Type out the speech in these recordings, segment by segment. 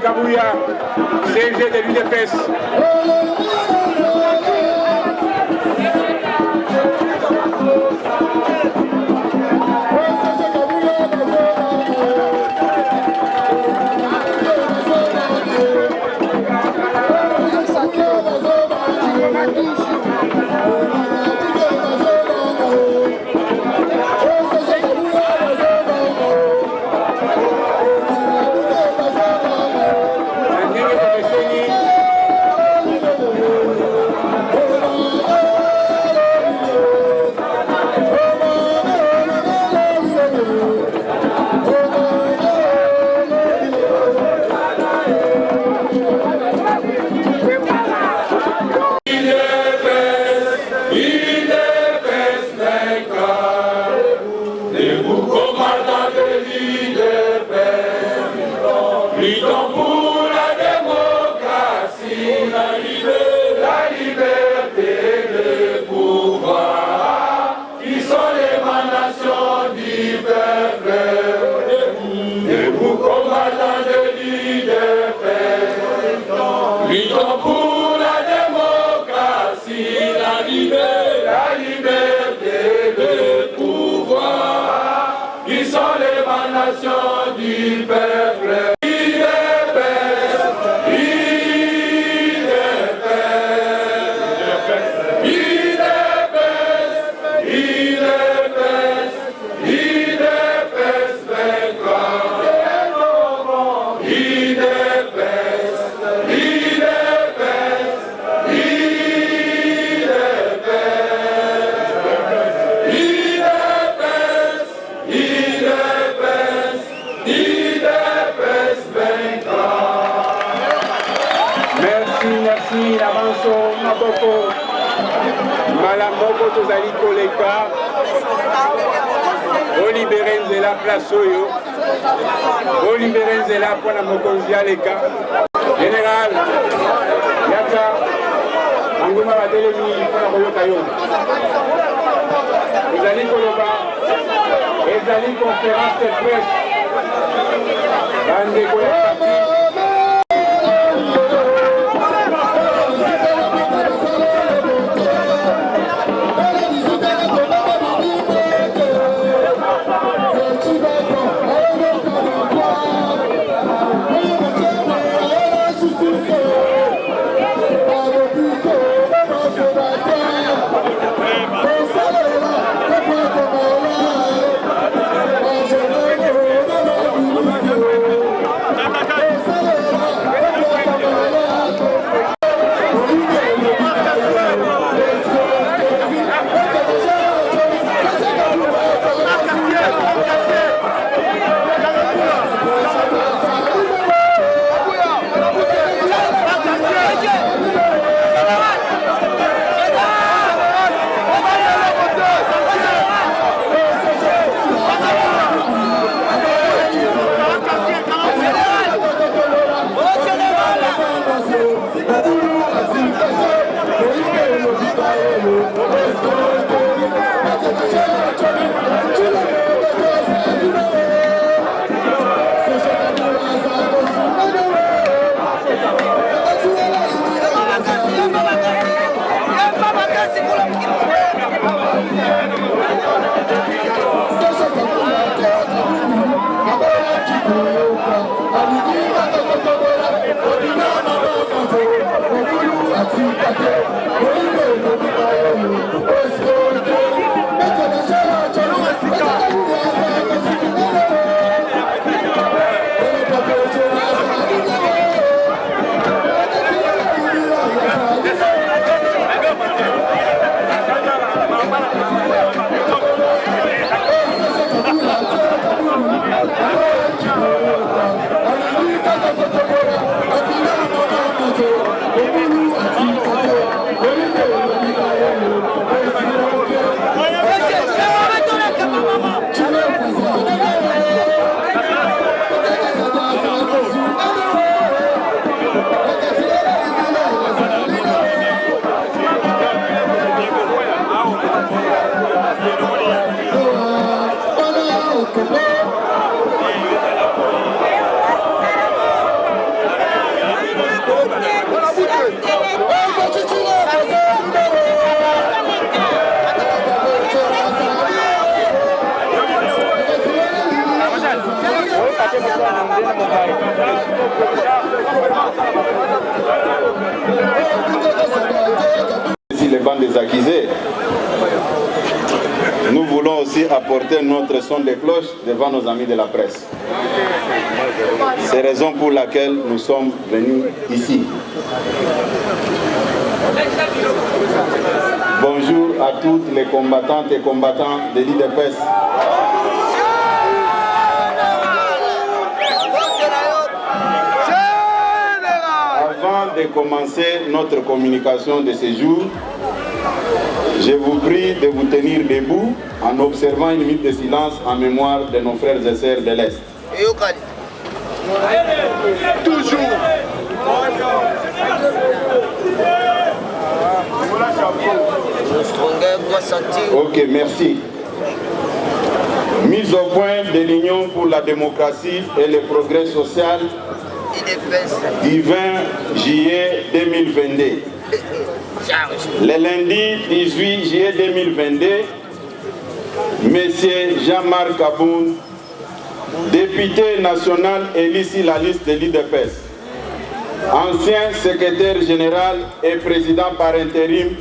Kabouya, CG de l'UDPS. Du peuple. Merci, l'avançon, Maboko, Malamoko, Tozali Koleka, Olibere Nzela, place Oyo, Olibere Nzela, pour la Mokonzi Aleka, Général, Yaka, Angoma Batelemi, pour la Koyoka Yo. Ezali Koloba, Ezali conférence de presse, Bande Koyakati. Les bancs des accusés, nous voulons aussi apporter notre son de cloche devant nos amis de la presse. C'est la raison pour laquelle nous sommes venus ici. Bonjour à toutes les combattantes et combattants de l'IDPS. Avant de commencer notre communication de ce jour, je vous prie de vous tenir debout en observant une minute de silence en mémoire de nos frères et sœurs de l'Est. Toujours. Ok, merci. Mise au point de l'Union pour la démocratie et le progrès social du 20 juillet 2022. Le lundi 18 juillet 2022, M. Jean-Marc Kaboun, député national élu sur la liste de l'IDPS, ancien secrétaire général et président par intérim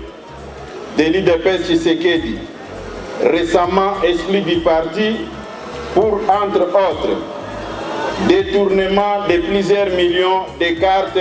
de l'IDPS Tshisekedi, récemment exclu du parti pour, entre autres, détournement de plusieurs millions de cartes.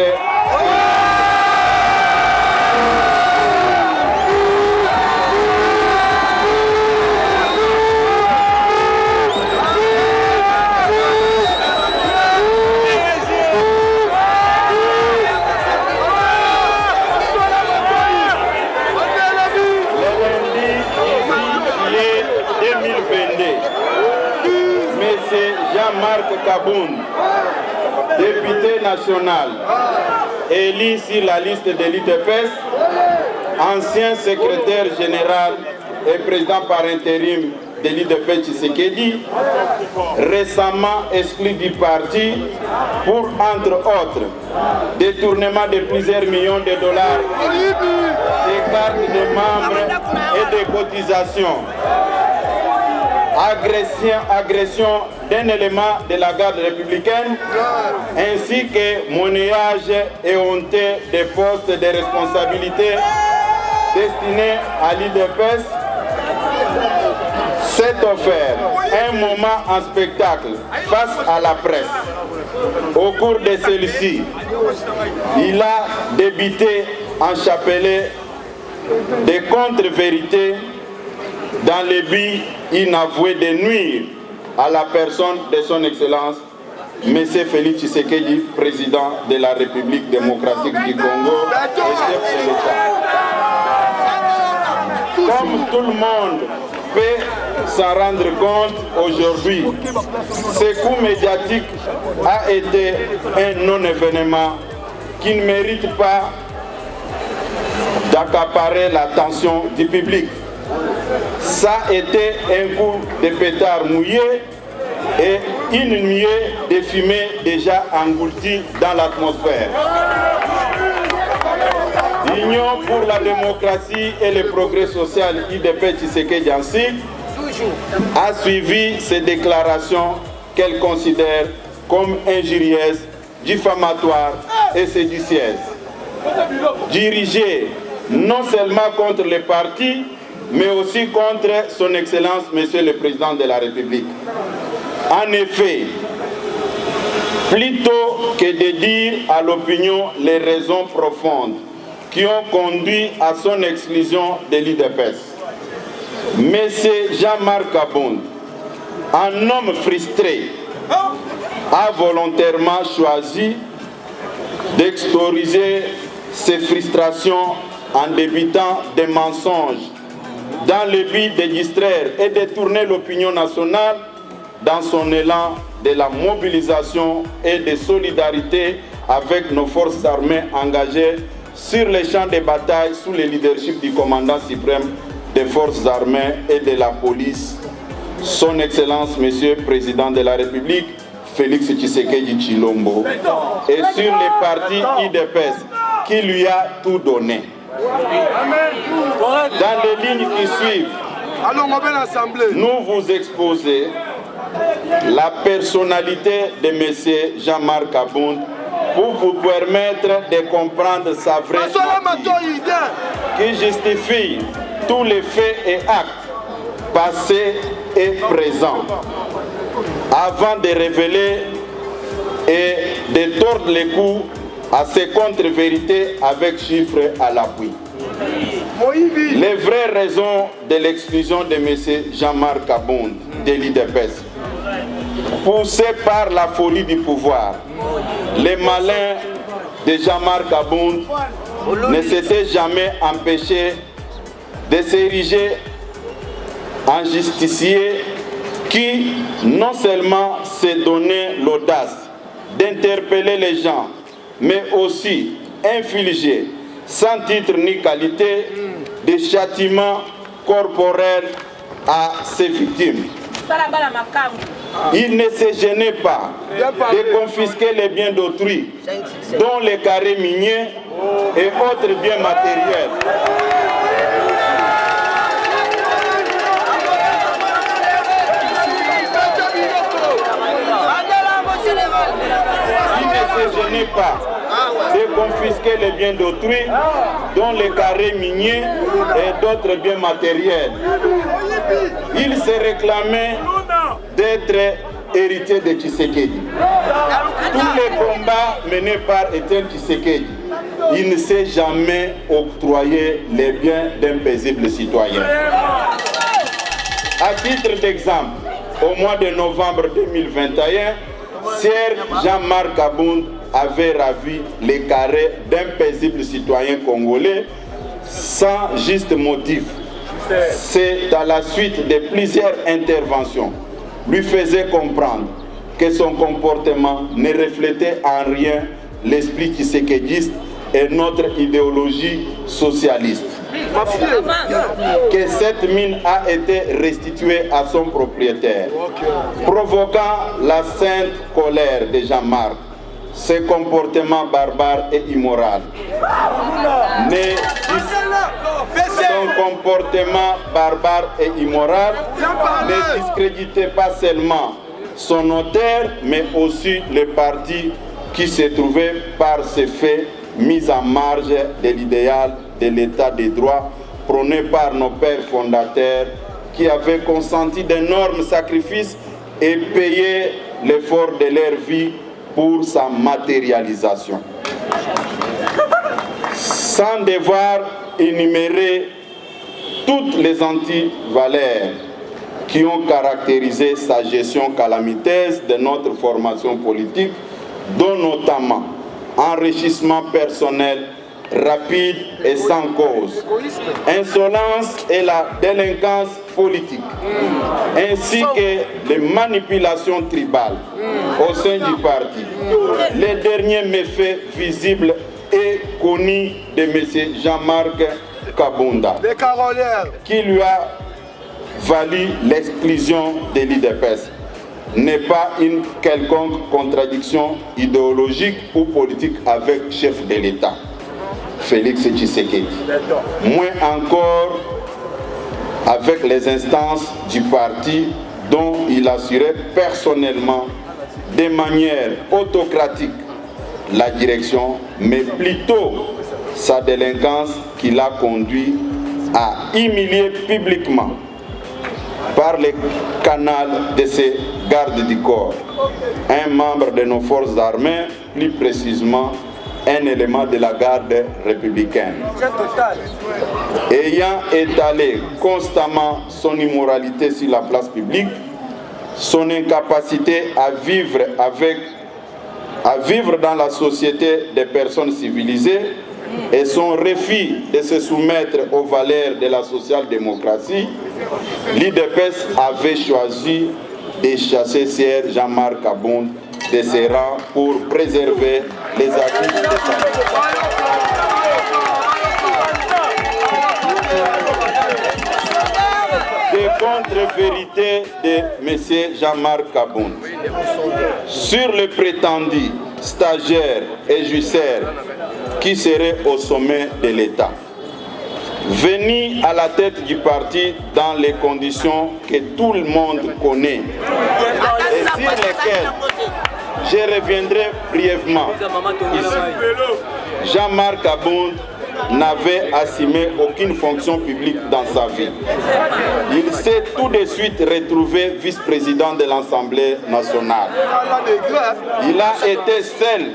Jean-Marc Kaboun, député national, élu sur la liste de l'IDPS, ancien secrétaire général et président par intérim de l'IDPS Tshisekedi, récemment exclu du parti pour, entre autres, détournement de plusieurs millions de dollars, des cartes de membres et des cotisations, agression d'un élément de la garde républicaine, ainsi que monnayage et honteux des postes de responsabilité destinés à l'IDPS, s'est offert un moment en spectacle face à la presse. Au cours de celui-ci, il a débité en chapelet des contre-vérités dans le but inavoué de nuire à la personne de son Excellence, M. Félix Tshisekedi, président de la République démocratique du Congo et chef de l'État. Comme tout le monde peut s'en rendre compte aujourd'hui, ce coup médiatique a été un non-événement qui ne mérite pas d'accaparer l'attention du public. Ça a été un coup de pétard mouillé et une nuée de fumée déjà engloutie dans l'atmosphère. L'Union pour la démocratie et le progrès social IDPS Tshisekedi a suivi ces déclarations qu'elle considère comme injurieuses, diffamatoires et séditieuses, dirigées non seulement contre le parti, mais aussi contre son Excellence, Monsieur le Président de la République. En effet, plutôt que de dire à l'opinion les raisons profondes qui ont conduit à son exclusion de l'UDPS, M. Jean-Marc Kabound, un homme frustré, a volontairement choisi d'extérioriser ses frustrations en débitant des mensonges dans le but de distraire et de tourner l'opinion nationale dans son élan de la mobilisation et de solidarité avec nos forces armées engagées sur les champs de bataille sous le leadership du commandant suprême des forces armées et de la police, son Excellence, Monsieur le Président de la République, Félix Tshisekedi Tshilombo, et sur les partis UDPS qui lui a tout donné. Dans les lignes qui suivent, nous vous exposons la personnalité de M. Jean-Marc Kabound pour vous permettre de comprendre sa vraie nature, qui justifie tous les faits et actes passés et présents, avant de révéler et de tordre les coups à ces contre-vérités avec chiffres à l'appui. Les vraies raisons de l'exclusion de M. Jean-Marc Kabound de l'UDPS, poussé par la folie du pouvoir, les malins de Jean-Marc Kabound ne s'étaient jamais empêchés de s'ériger en justicier qui non seulement s'est donné l'audace d'interpeller les gens, mais aussi infliger, sans titre ni qualité, des châtiments corporels à ses victimes. Il ne se gênait pas de confisquer les biens d'autrui, dont les carrés miniers et autres biens matériels. Il ne se gênait pas de confisquer les biens d'autrui, dont les carrés miniers et d'autres biens matériels. Il se réclamait d'être héritier de Tshisekedi. Tous les combats menés par Étienne Tshisekedi, il ne s'est jamais octroyé les biens d'un paisible citoyen. À titre d'exemple, au mois de novembre 2021, Serge Jean-Marc Kabound avait ravi les carrés d'un paisible citoyen congolais sans juste motif. C'est à la suite de plusieurs interventions lui faisait comprendre que son comportement ne reflétait en rien l'esprit tshisekédiste et notre idéologie socialiste. Que cette mine a été restituée à son propriétaire, provoquant la sainte colère de Jean-Marc. Ce comportement barbare et immoral son comportement barbare et immoral ne discréditait pas seulement son auteur, mais aussi le parti qui se trouvait par ces faits mis en marge de l'idéal de l'état de droit prôné par nos pères fondateurs qui avaient consenti d'énormes sacrifices et payé l'effort de leur vie pour sa matérialisation. Sans devoir énumérer toutes les antivaleurs qui ont caractérisé sa gestion calamiteuse de notre formation politique, dont notamment enrichissement personnel rapide et sans cause, insolence et la délinquance politique, ainsi que les manipulations tribales au sein du parti. Les derniers méfaits visibles et connus de M. Jean-Marc Kabound, qui lui a valu l'exclusion de l'UDPS, n'est pas une quelconque contradiction idéologique ou politique avec le chef de l'État, Félix Tshisekedi. Moins encore avec les instances du parti dont il assurait personnellement de manière autocratique la direction, mais plutôt sa délinquance qui l'a conduit à humilier publiquement par le canal de ses gardes du corps un membre de nos forces armées, plus précisément un élément de la garde républicaine. Ayant étalé constamment son immoralité sur la place publique, son incapacité à vivre dans la société des personnes civilisées et son refus de se soumettre aux valeurs de la social-démocratie, l'UDPS avait choisi de chasser Sieur Jean-Marc Abound de ses rangs pour préserver les acquis de sa vie. Des contre-vérités de M. Jean-Marc Abound sur le prétendu stagiaire et jussaire qui serait au sommet de l'État. Venu à la tête du parti dans les conditions que tout le monde connaît et sur lesquelles je reviendrai brièvement. Jean-Marc Abound n'avait assumé aucune fonction publique dans sa vie. Il s'est tout de suite retrouvé vice-président de l'Assemblée nationale. Il a été seul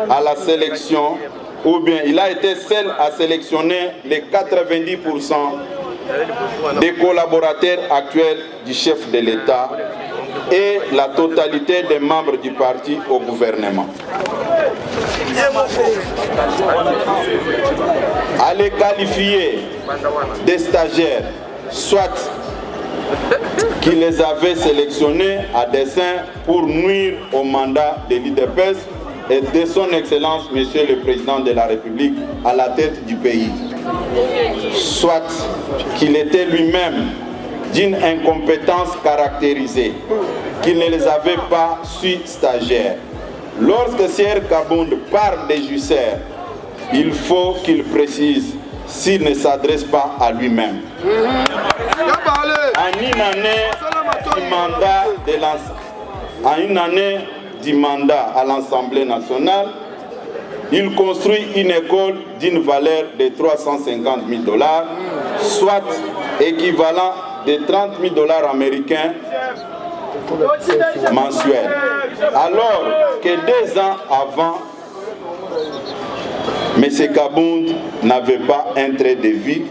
à la sélection, ou bien il a été seul à sélectionner les 90% des collaborateurs actuels du chef de l'État et la totalité des membres du parti au gouvernement. À les qualifier des stagiaires, soit qui les avait sélectionnés à dessein pour nuire au mandat de l'UDPS et de son Excellence, Monsieur le Président de la République, à la tête du pays. Soit qu'il était lui-même d'une incompétence caractérisée, qu'il ne les avait pas su stagiaires. Lorsque Sieur Abound parle des jussaires, il faut qu'il précise s'il ne s'adresse pas à lui-même. En une année du mandat à l'Assemblée nationale, il construit une école d'une valeur de 350 000 $, soit équivalent de 30 000 $ américains mensuels. Alors que 2 ans avant, M. Abound n'avait pas un trait de vie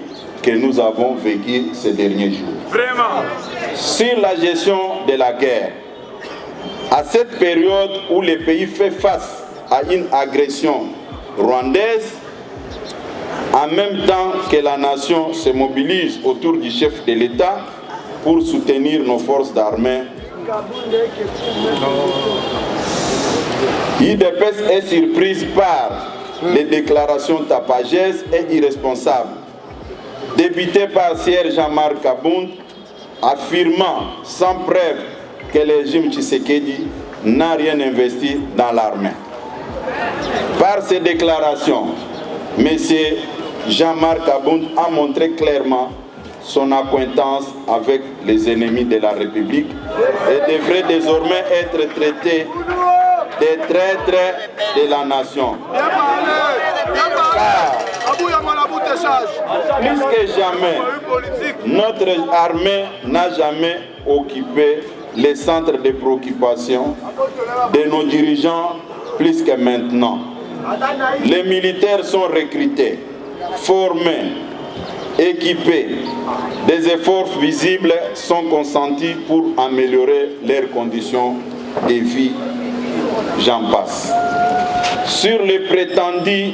que nous avons vécu ces derniers jours. Vraiment. Sur la gestion de la guerre, à cette période où le pays fait face à une agression rwandaise, en même temps que la nation se mobilise autour du chef de l'État pour soutenir nos forces d'armée, l'UDPS est surprise par les déclarations tapageuses et irresponsables débutées par Sieur Jean-Marc Abound, affirmant sans preuve que le régime Tshisekedi n'a rien investi dans l'armée. Par ces déclarations, M. Jean-Marc Abound a montré clairement son acquaintance avec les ennemis de la République et devrait désormais être traité des traîtres de la nation. Car, plus que jamais, notre armée n'a jamais occupé les centres de préoccupation de nos dirigeants plus que maintenant. Les militaires sont recrutés, formés, équipés. Des efforts visibles sont consentis pour améliorer leurs conditions de vie. J'en passe. Sur les prétendus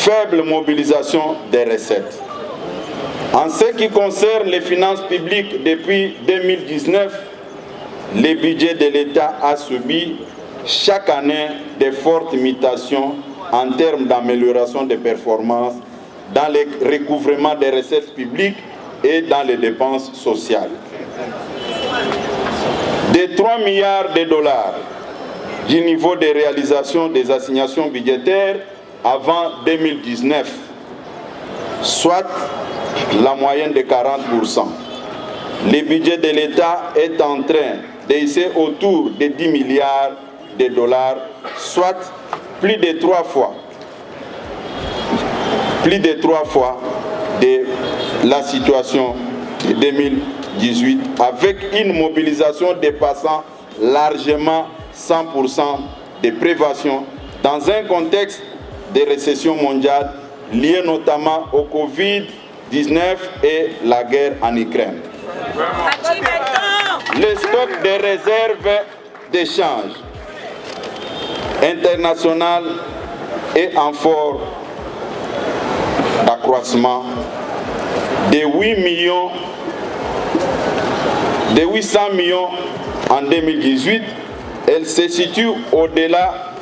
faible mobilisation des recettes. En ce qui concerne les finances publiques, depuis 2019, le budget de l'État a subi chaque année de fortes mutations en termes d'amélioration des performances dans le recouvrement des recettes publiques et dans les dépenses sociales. De 3 milliards de dollars du niveau de réalisation des assignations budgétaires avant 2019, soit la moyenne de 40%. Le budget de l'État est en train de hisser autour de 10 milliards de dollars, soit plus de 3 fois. plus de 3 fois de la situation de 2018, avec une mobilisation dépassant largement 100% de prévention dans un contexte de récession mondiale liée notamment au Covid-19 et la guerre en Ukraine. Le stock de réserves d'échange international est en fort d'accroissement de 800 millions en 2018. Elle se situe au-delà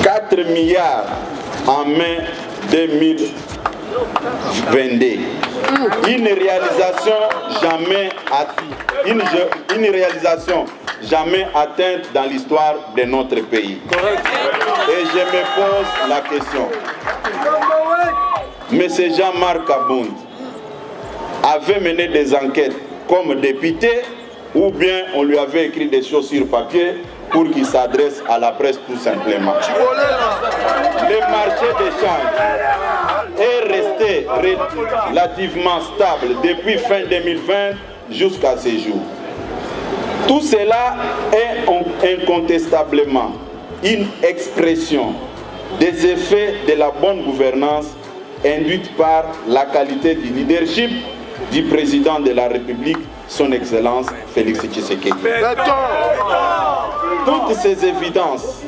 4 milliards en mai 2022. Une réalisation jamais atteinte dans l'histoire de notre pays. Et je me pose la question. M. Jean-Marc Abound avait mené des enquêtes comme député ou bien on lui avait écrit des choses sur papier pour qu'il s'adresse à la presse tout simplement. Le marché d'échange est resté relativement stable depuis fin 2020 jusqu'à ce jour. Tout cela est incontestablement une expression des effets de la bonne gouvernance induite par la qualité du leadership du président de la République, son Excellence Félix Tshisekedi. Toutes ces évidences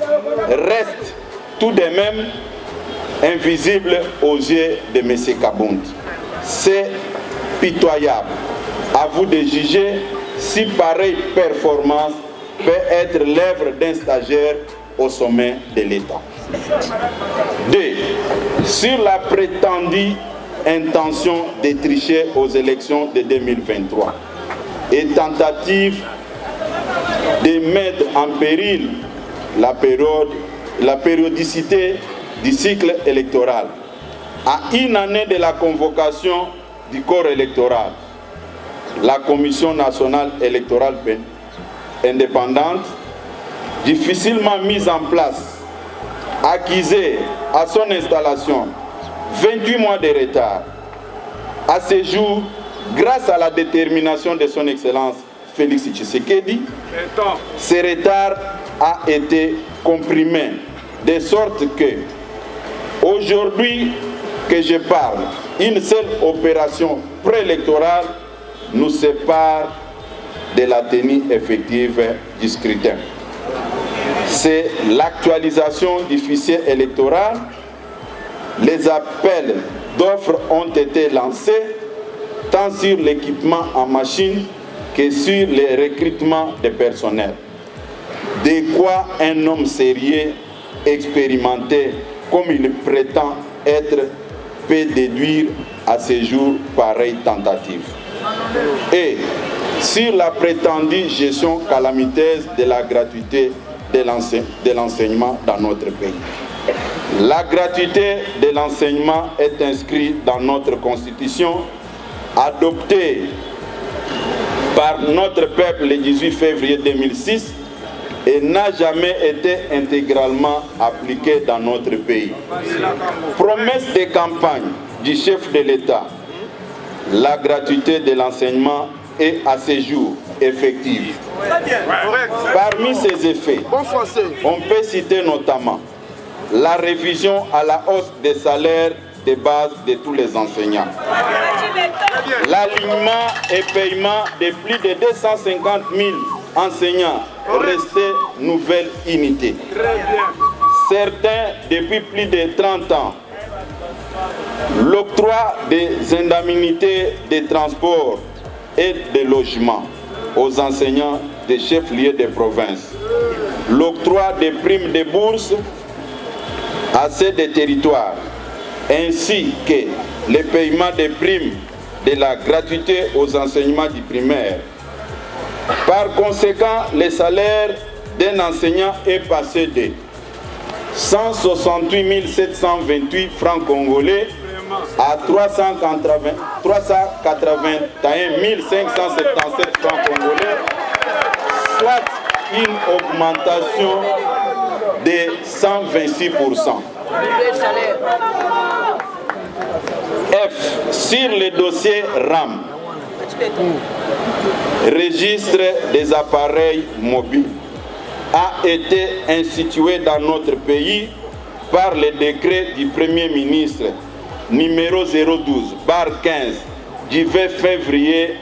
restent tout de même invisibles aux yeux de M. Kabound. C'est pitoyable. À vous de juger si pareille performance peut être l'œuvre d'un stagiaire au sommet de l'État. 2. Sur la prétendue intention de tricher aux élections de 2023 et tentative de mettre en péril la périodicité du cycle électoral à une année de la convocation du corps électoral, la Commission nationale électorale indépendante, difficilement mise en place, accusée à son installation 28 mois de retard. À ce jour, grâce à la détermination de son Excellence Félix Tshisekedi, ce retard a été comprimé, de sorte que, aujourd'hui que je parle, une seule opération préélectorale nous sépare de la tenue effective du scrutin. C'est l'actualisation du fichier électoral. Les appels d'offres ont été lancés tant sur l'équipement en machine que sur les recrutements de personnel. De quoi un homme sérieux, expérimenté comme il prétend être, peut déduire à ce jour pareille tentative. Et sur la prétendue gestion calamiteuse de la gratuité de l'enseignement dans notre pays. La gratuité de l'enseignement est inscrite dans notre Constitution, adoptée par notre peuple le 18 février 2006 et n'a jamais été intégralement appliquée dans notre pays. Promesse de campagne du chef de l'État, la gratuité de l'enseignement est à ce jour effective. Parmi ces effets, on peut citer notamment la révision à la hausse des salaires de base de tous les enseignants, l'alignement et paiement de plus de 250 000 enseignants restés nouvelle unité. Certains depuis plus de 30 ans, l'octroi des indemnités de transport et de logement aux enseignants des chefs-lieux de province, l'octroi des primes de bourse à ceux des territoires, ainsi que le paiement des primes de la gratuité aux enseignements du primaire. Par conséquent, le salaire d'un enseignant est passé de 168 728 francs congolais à 381 577 francs congolais, soit une augmentation de 126%. F. Sur le dossier RAM, registre des appareils mobiles, a été institué dans notre pays par le décret du Premier ministre numéro 012/15 du 20 février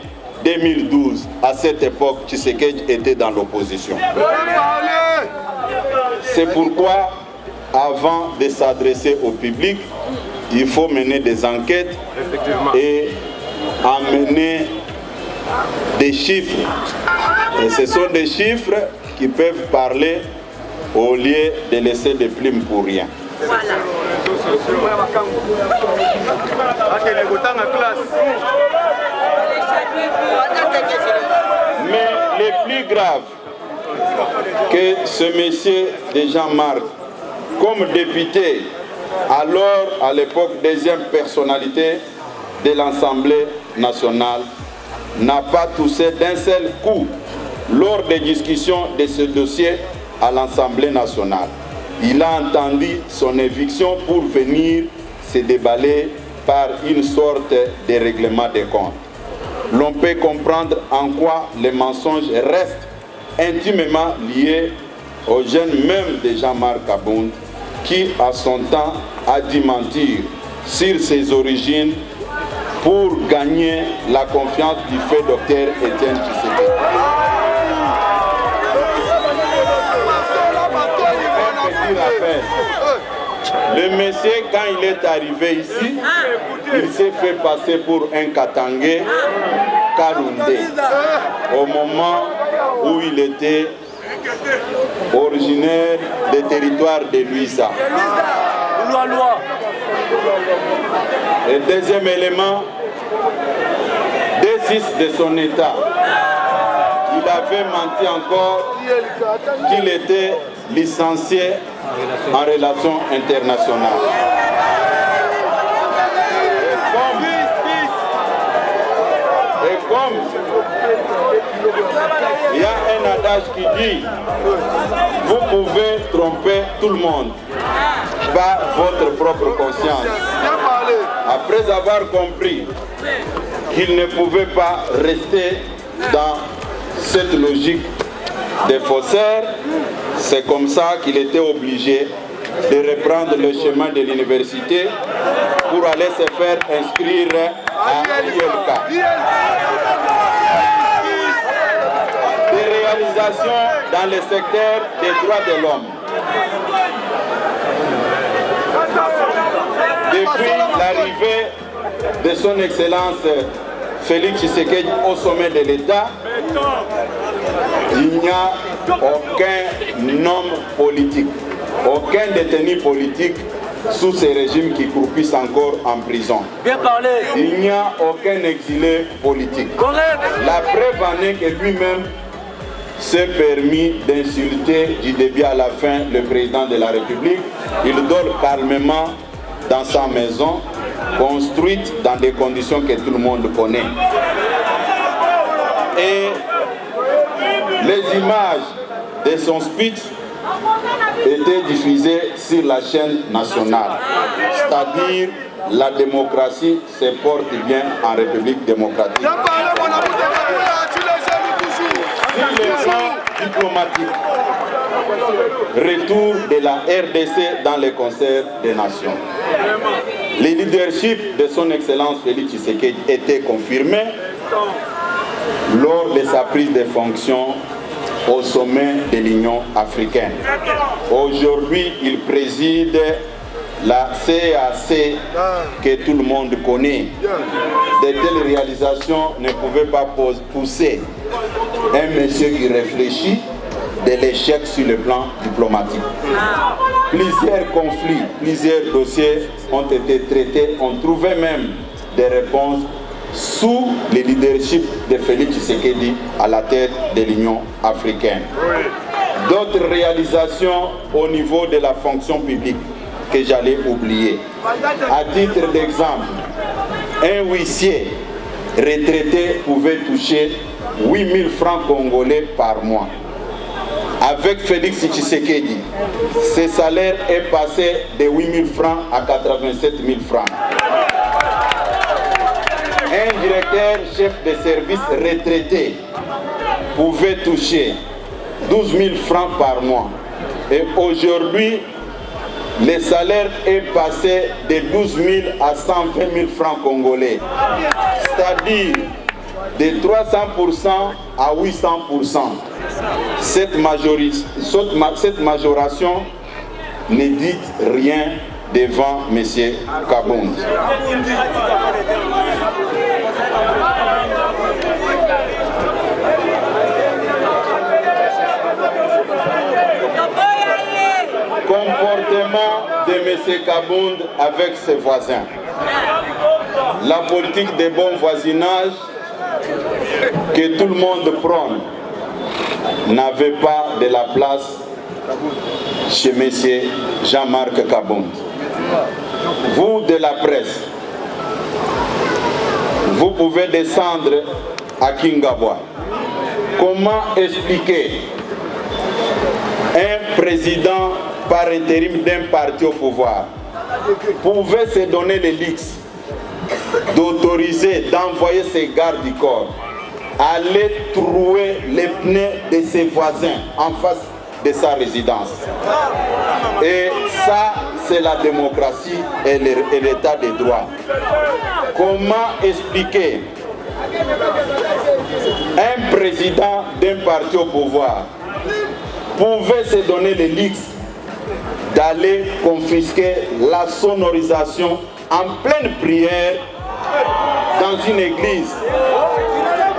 2012. À cette époque, Tshisekedi était dans l'opposition. C'est pourquoi, avant de s'adresser au public, il faut mener des enquêtes et amener des chiffres. Et ce sont des chiffres qui peuvent parler au lieu de laisser des plumes pour rien. Mais le plus grave que ce monsieur de Jean-Marc, comme député, alors à l'époque deuxième personnalité de l'Assemblée nationale, n'a pas touché d'un seul coup lors des discussions de ce dossier à l'Assemblée nationale. Il a entendu son éviction pour venir se déballer par une sorte de règlement des comptes. L'on peut comprendre en quoi les mensonges restent intimement liés aux jeunes même de Jean-Marc Abound, qui à son temps a dû mentir sur ses origines pour gagner la confiance du fait docteur Étienne Tshisekedi. Un petit rappel. Le monsieur, quand il est arrivé ici, il s'est fait passer pour un Katangé Karundé au moment où il était originaire des territoires de Luisa. Et deuxième élément, des fils de son état, il avait menti encore qu'il était licencié en relations internationales. Et comme il y a un adage qui dit, vous pouvez tromper tout le monde, pas votre propre conscience. Après avoir compris qu'il ne pouvait pas rester dans cette logique des faussaires, c'est comme ça qu'il était obligé de reprendre le chemin de l'université pour aller se faire inscrire à ILK. Des réalisations dans le secteur des droits de l'homme. Depuis l'arrivée de son Excellence Félix Tshisekedi au sommet de l'État, il n'y a aucun homme politique, aucun détenu politique sous ces régimes qui croupissent encore en prison. Il n'y a aucun exilé politique. La preuve en est que lui-même s'est permis d'insulter du début à la fin le président de la République. Il dort calmement dans sa maison, construite dans des conditions que tout le monde connaît. Et les images de son speech étaient diffusées sur la chaîne nationale. C'est-à-dire, la démocratie se porte bien en République démocratique. Sur le plan diplomatique, retour de la RDC dans le concert des nations. Le leadership de son Excellence Félix Tshisekedi était confirmé lors de sa prise de fonction au sommet de l'Union africaine. Aujourd'hui, il préside la CAC que tout le monde connaît. De telles réalisations ne pouvaient pas pousser un monsieur qui réfléchit de l'échec sur le plan diplomatique. Plusieurs conflits, plusieurs dossiers ont été traités. On trouvait même des réponses sous le leadership de Félix Tshisekedi à la tête de l'Union africaine. D'autres réalisations au niveau de la fonction publique que j'allais oublier. À titre d'exemple, un huissier retraité pouvait toucher 8 000 francs congolais par mois. Avec Félix Tshisekedi, ce salaire est passé de 8 000 francs à 87 000 francs. un directeur chef de service retraité pouvait toucher 12 000 francs par mois. Et aujourd'hui, le salaire est passé de 12 000 à 120 000 francs congolais. C'est-à-dire de 300% à 800%. Cette majoration ne dit rien devant M. Kabound. Comportement de M. Kabound avec ses voisins. La politique de bon voisinage que tout le monde prône n'avait pas de la place chez M. Jean-Marc Kabound. Vous de la presse, vous pouvez descendre à Kingabwa. Comment expliquer un président par intérim d'un parti au pouvoir pouvait se donner le luxe d'autoriser, d'envoyer ses gardes du corps aller trouer les pneus de ses voisins en face de sa résidence? Et ça, c'est la démocratie et l'état de droit. Comment expliquer un président d'un parti au pouvoir pouvait se donner le luxe d'aller confisquer la sonorisation en pleine prière dans une église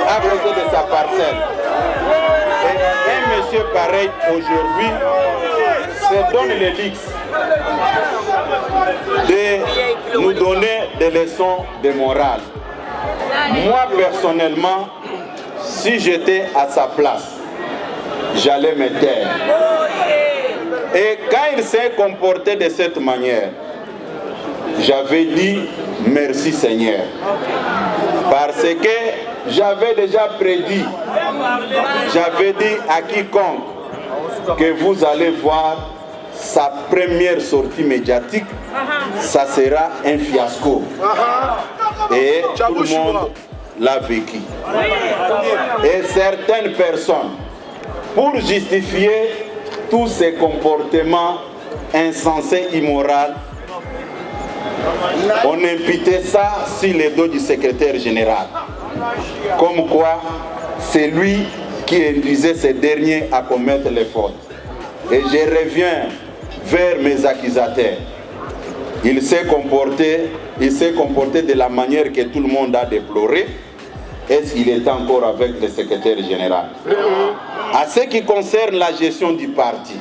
à côté de sa parcelle? Et un monsieur pareil aujourd'hui se donne le luxe de nous donner des leçons de morale. Moi personnellement, si j'étais à sa place, j'allais me taire. Et quand il s'est comporté de cette manière, j'avais dit merci Seigneur. Parce que j'avais déjà prédit, j'avais dit à quiconque que vous allez voir sa première sortie médiatique, ça sera un fiasco. Et tout le monde l'a vécu. Et certaines personnes, pour justifier tous ces comportements insensés, immoraux, on imputait ça sur les dos du secrétaire général. Comme quoi, c'est lui qui induisait ces derniers à commettre les fautes. Et je reviens vers mes accusateurs. Il s'est comporté de la manière que tout le monde a déploré. Est-ce qu'il est encore avec le secrétaire général? À ce qui concerne la gestion du parti,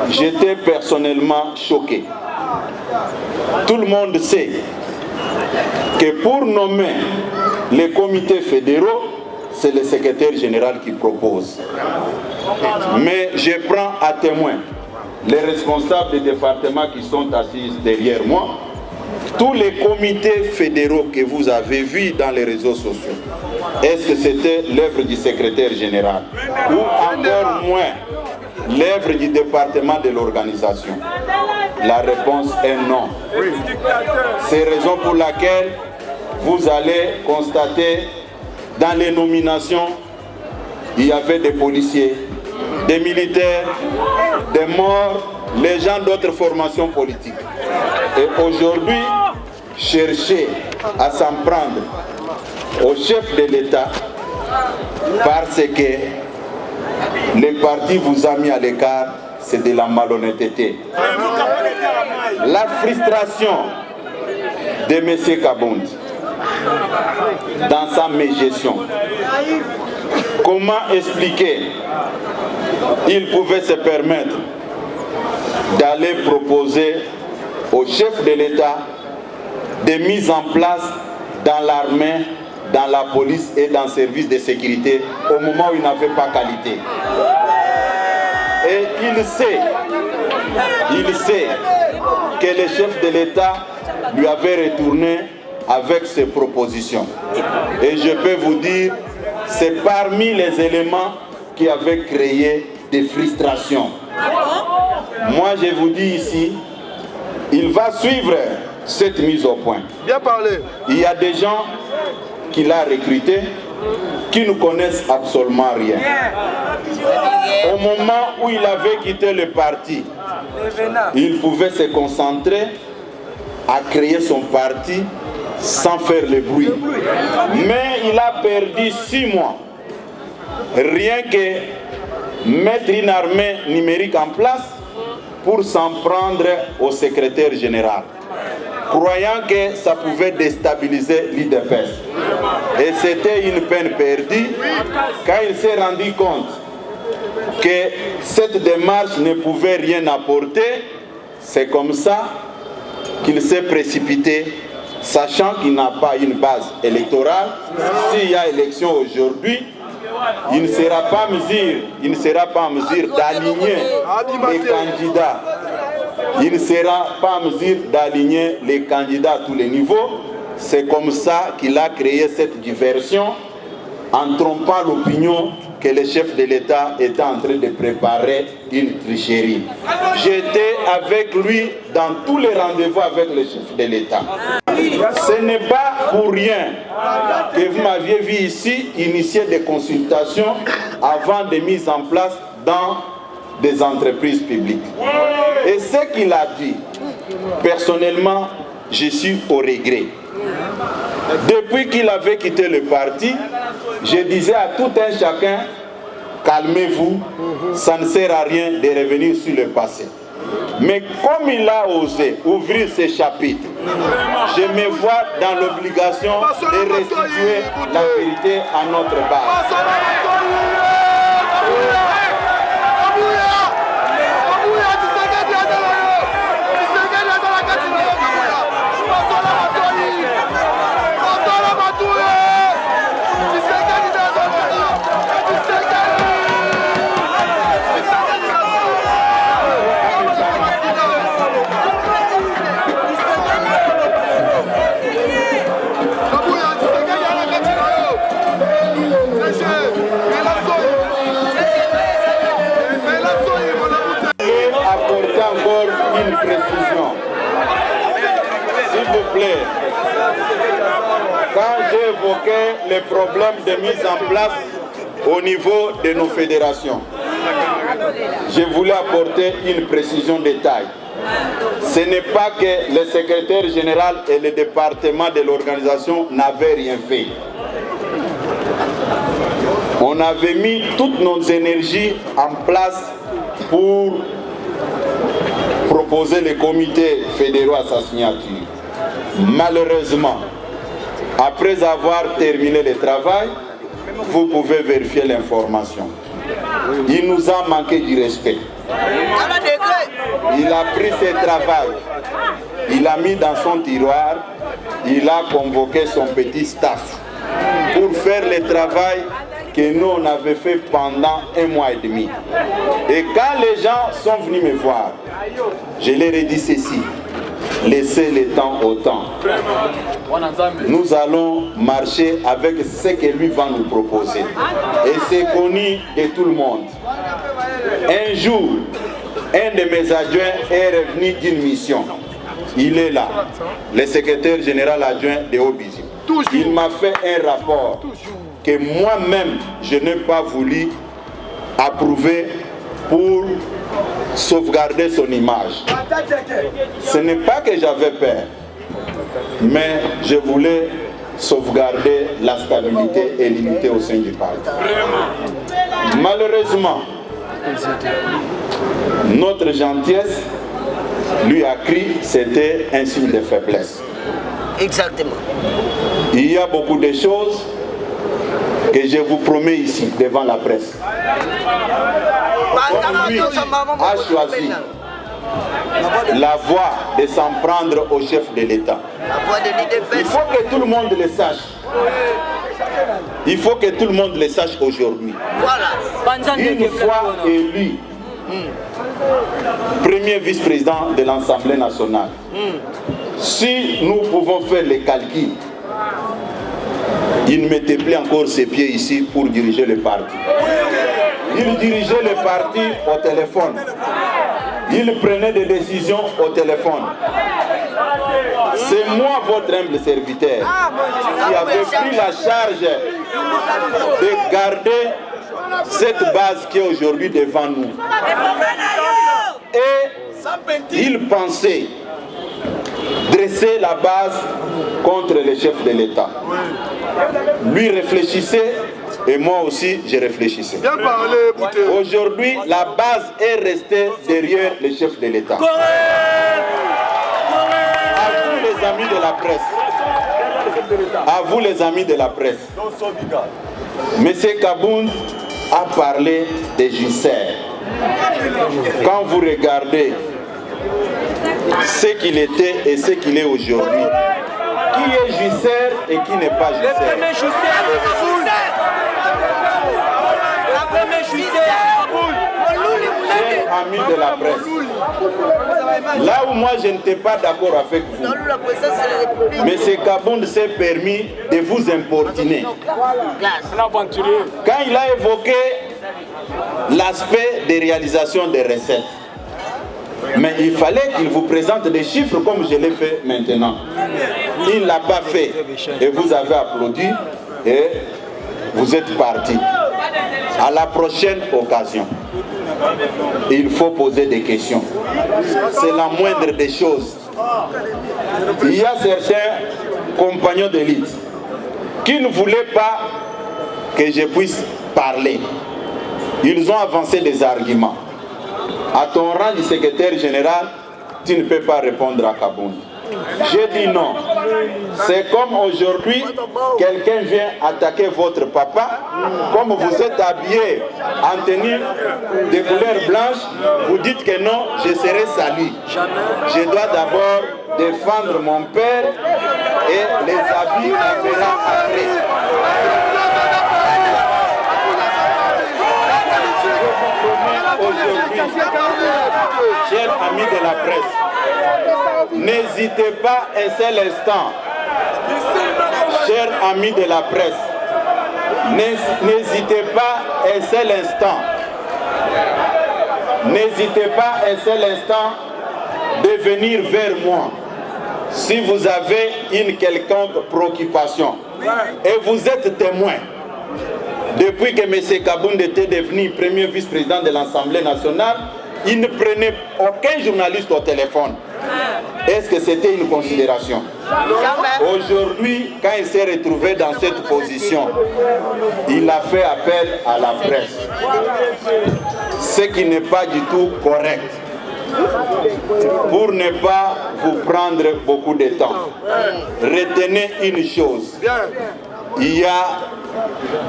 j'étais personnellement choqué. Tout le monde sait que pour nommer les comités fédéraux, c'est le secrétaire général qui propose. Mais je prends à témoin les responsables des départements qui sont assis derrière moi. Tous les comités fédéraux que vous avez vus dans les réseaux sociaux, est-ce que c'était l'œuvre du secrétaire général ou encore moins l'œuvre du département de l'organisation? La réponse est non. C'est la raison pour laquelle vous allez constater dans les nominations, il y avait des policiers, des militaires, des morts, les gens d'autres formations politiques. Et aujourd'hui, chercher à s'en prendre au chef de l'État parce que le parti vous a mis à l'écart, c'est de la malhonnêteté. La frustration de M. Kabound dans sa mégestion. Comment expliquer? Il pouvait se permettre d'aller proposer au chef de l'État des mises en place dans l'armée, dans la police et dans le service de sécurité au moment où il n'avait pas qualité. Et il sait que le chef de l'État lui avait retourné avec ses propositions. Et je peux vous dire, c'est parmi les éléments qui avaient créé des frustrations. Moi, je vous dis ici, il va suivre cette mise au point. Bien parlé. Il y a des gens qu'il a recrutés qui ne connaissent absolument rien. Au moment où il avait quitté le parti, il pouvait se concentrer à créer son parti sans faire le bruit. Mais il a perdu 6 mois. Rien que mettre une armée numérique en place pour s'en prendre au secrétaire général, croyant que ça pouvait déstabiliser l'UDPS. Et c'était une peine perdue quand il s'est rendu compte que cette démarche ne pouvait rien apporter. C'est comme ça qu'il s'est précipité, sachant qu'il n'a pas une base électorale. S'il y a élection aujourd'hui, il ne sera pas en mesure d'aligner les candidats. Il ne sera pas en mesure d'aligner les candidats à tous les niveaux. C'est comme ça qu'il a créé cette diversion en trompant l'opinion que le chef de l'État était en train de préparer une tricherie. J'étais avec lui dans tous les rendez-vous avec le chef de l'État. Ce n'est pas pour rien que vous m'aviez vu ici initier des consultations avant de mise en place dans des entreprises publiques. Et ce qu'il a dit, personnellement, je suis au regret. Depuis qu'il avait quitté le parti, je disais à tout un chacun, calmez-vous, ça ne sert à rien de revenir sur le passé. Mais comme il a osé ouvrir ce chapitre, je me vois dans l'obligation de restituer la vérité à notre base. Une précision. S'il vous plaît, quand j'évoquais les problèmes de mise en place au niveau de nos fédérations, je voulais apporter une précision de taille. Ce n'est pas que le secrétaire général et le département de l'organisation n'avaient rien fait. On avait mis toutes nos énergies en place pour proposer les comités fédéraux à sa signature. Malheureusement, après avoir terminé le travail, vous pouvez vérifier l'information. Il nous a manqué du respect. Il a pris ce travail, il l'a mis dans son tiroir, il a convoqué son petit staff pour faire le travail que nous on avait fait pendant 1 mois et demi. Et quand les gens sont venus me voir, je leur ai dit ceci: laissez le temps au temps. Nous allons marcher avec ce que lui va nous proposer. Et c'est connu de tout le monde. Un jour, un de mes adjoints est revenu d'une mission. Il est là, le secrétaire général adjoint de Obizi. Il m'a fait un rapport que moi-même je n'ai pas voulu approuver pour sauvegarder son image. Ce n'est pas que j'avais peur, mais je voulais sauvegarder la stabilité et l'unité au sein du parti. Malheureusement, notre gentillesse lui a crié, c'était un signe de faiblesse. Exactement. Il y a beaucoup de choses que je vous promets ici devant la presse. Comme lui a choisi la voie de s'en prendre au chef de l'État, il faut que tout le monde le sache. Il faut que tout le monde le sache aujourd'hui. Une fois élu premier vice-président de l'Assemblée nationale, si nous pouvons faire les calculs, il ne mettait plus encore ses pieds ici pour diriger le parti. Il dirigeait le parti au téléphone. Il prenait des décisions au téléphone. C'est moi, votre humble serviteur, qui avait pris la charge de garder cette base qui est aujourd'hui devant nous. Et il pensait dresser la base contre les chefs de l'État. Lui réfléchissait et moi aussi je réfléchissais. Aujourd'hui, la base est restée derrière les chefs de l'État. À vous les amis de la presse. À vous les amis de la presse. Monsieur Kabound a parlé des Jusser. Quand vous regardez ce qu'il était et ce qu'il est aujourd'hui, qui est Jusser et qui n'est pas Jusser? Chers amis de la presse, là où moi je n'étais pas d'accord avec vous, M. Kabound s'est permis de vous importuner. Quand il a évoqué l'aspect des réalisations des recettes, mais il fallait qu'il vous présente des chiffres comme je l'ai fait maintenant. Il ne l'a pas fait et vous avez applaudi et vous êtes parti. À la prochaine occasion, il faut poser des questions. C'est la moindre des choses. Il y a certains compagnons d'élite qui ne voulaient pas que je puisse parler. Ils ont avancé des arguments. À ton rang de secrétaire général, tu ne peux pas répondre à Kabound. J'ai dit non. C'est comme aujourd'hui, quelqu'un vient attaquer votre papa. Comme vous êtes habillé en tenue de couleur blanche, vous dites que non, je serai sali. Je dois d'abord défendre mon père et les habits on verra après. Aujourd'hui, chers amis de la presse, n'hésitez pas un seul instant, chers amis de la presse, n'hésitez pas un seul instant, n'hésitez pas un seul instant de venir vers moi si vous avez une quelconque préoccupation et vous êtes témoin. Depuis que M. Kabound était devenu premier vice-président de l'Assemblée nationale, il ne prenait aucun journaliste au téléphone. Est-ce que c'était une considération? Aujourd'hui, quand il s'est retrouvé dans cette position, il a fait appel à la presse. Ce qui n'est pas du tout correct. Pour ne pas vous prendre beaucoup de temps, retenez une chose. Il y a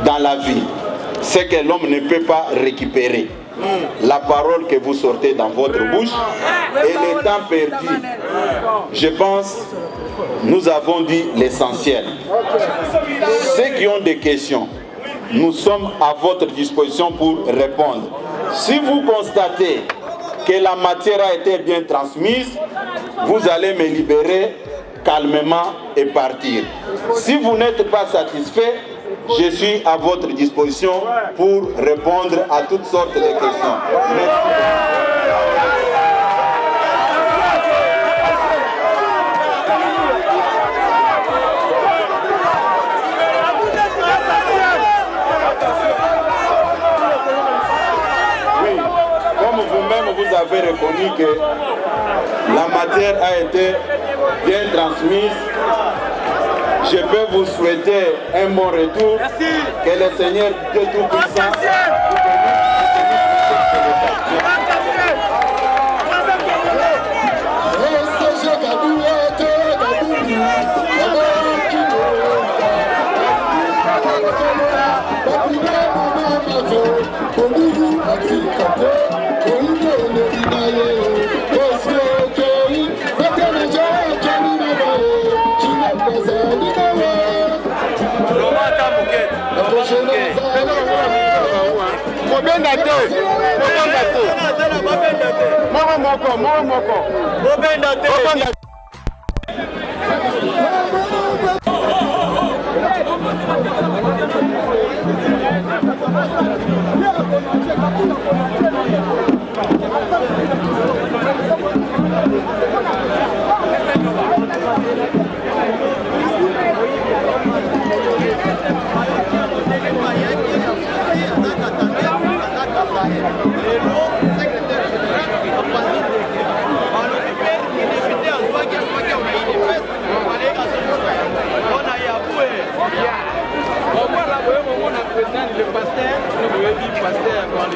dans la vie ce que l'homme ne peut pas récupérer. La parole que vous sortez dans votre bouche et le temps perdu. Je pense nous avons dit l'essentiel. Ceux qui ont des questions, nous sommes à votre disposition pour répondre. Si vous constatez que la matière a été bien transmise, vous allez me libérer calmement et partir. Si vous n'êtes pas satisfait, je suis à votre disposition pour répondre à toutes sortes de questions. Merci. Oui, comme vous-même vous avez reconnu que la matière a été bien transmise, je peux vous souhaiter un bon retour. Merci. Que le Seigneur Dieu Tout-Puissant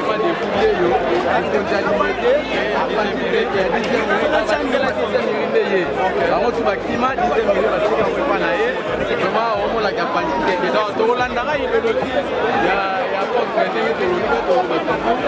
vraiment débrouillé yo mondialité à partir de la bango tu bakima dizaine ba tika ko pa na ye vraiment au moins la capacité de donc to landanga idéologie ya contre te to